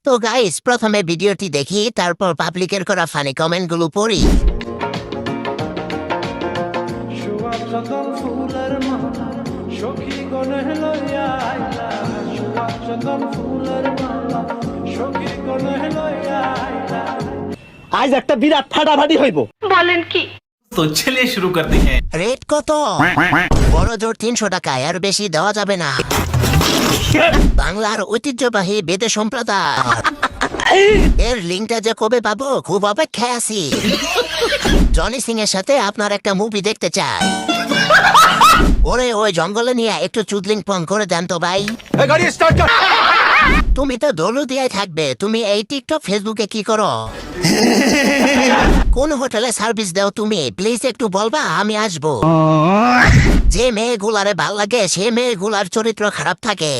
তো গাইস প্রথমে ভিডিওটি দেখি, তারপর পাবলিকের করা ফানি কমেন্টগুলো পড়ি। সুয়াচন্দন ফুলের মালা সখী গনে লইয়া আইলা, সুয়াচন্দন ফুলের মালা সখী গনে লইয়া আইলা। আজ একটা বিরাট ফাটাফাটি হইব। तो चलिए शुरू करते हैं। রেট কত? বড় জোর 300 টাকা, আর বেশি দেওয়া যাবে না। বাংলার ঐতিহ্যবাহী বেদে সম্প্রদায়, এর লিঙ্কটা যে কবে পাবো খুব অপেক্ষায় আছি। জনি সিং এর সাথে আপনার একটা মুভি দেখতে চাই। ওরে ওই জঙ্গলে নিয়ে একটু চুদলিং পং করে দেন তো ভাই। তুমি তো দলু দিয়ে থাকবে, তুমি এই টিকটক ফেসবুকে কি করো? কোন হোটেলে সার্ভিস দাও তুমি? প্লিজ একটু বলবা, আমি আসবো। যে মেয়েগুলারে ভাল লাগে সে মেয়েগুলার চরিত্র খারাপ থাকে।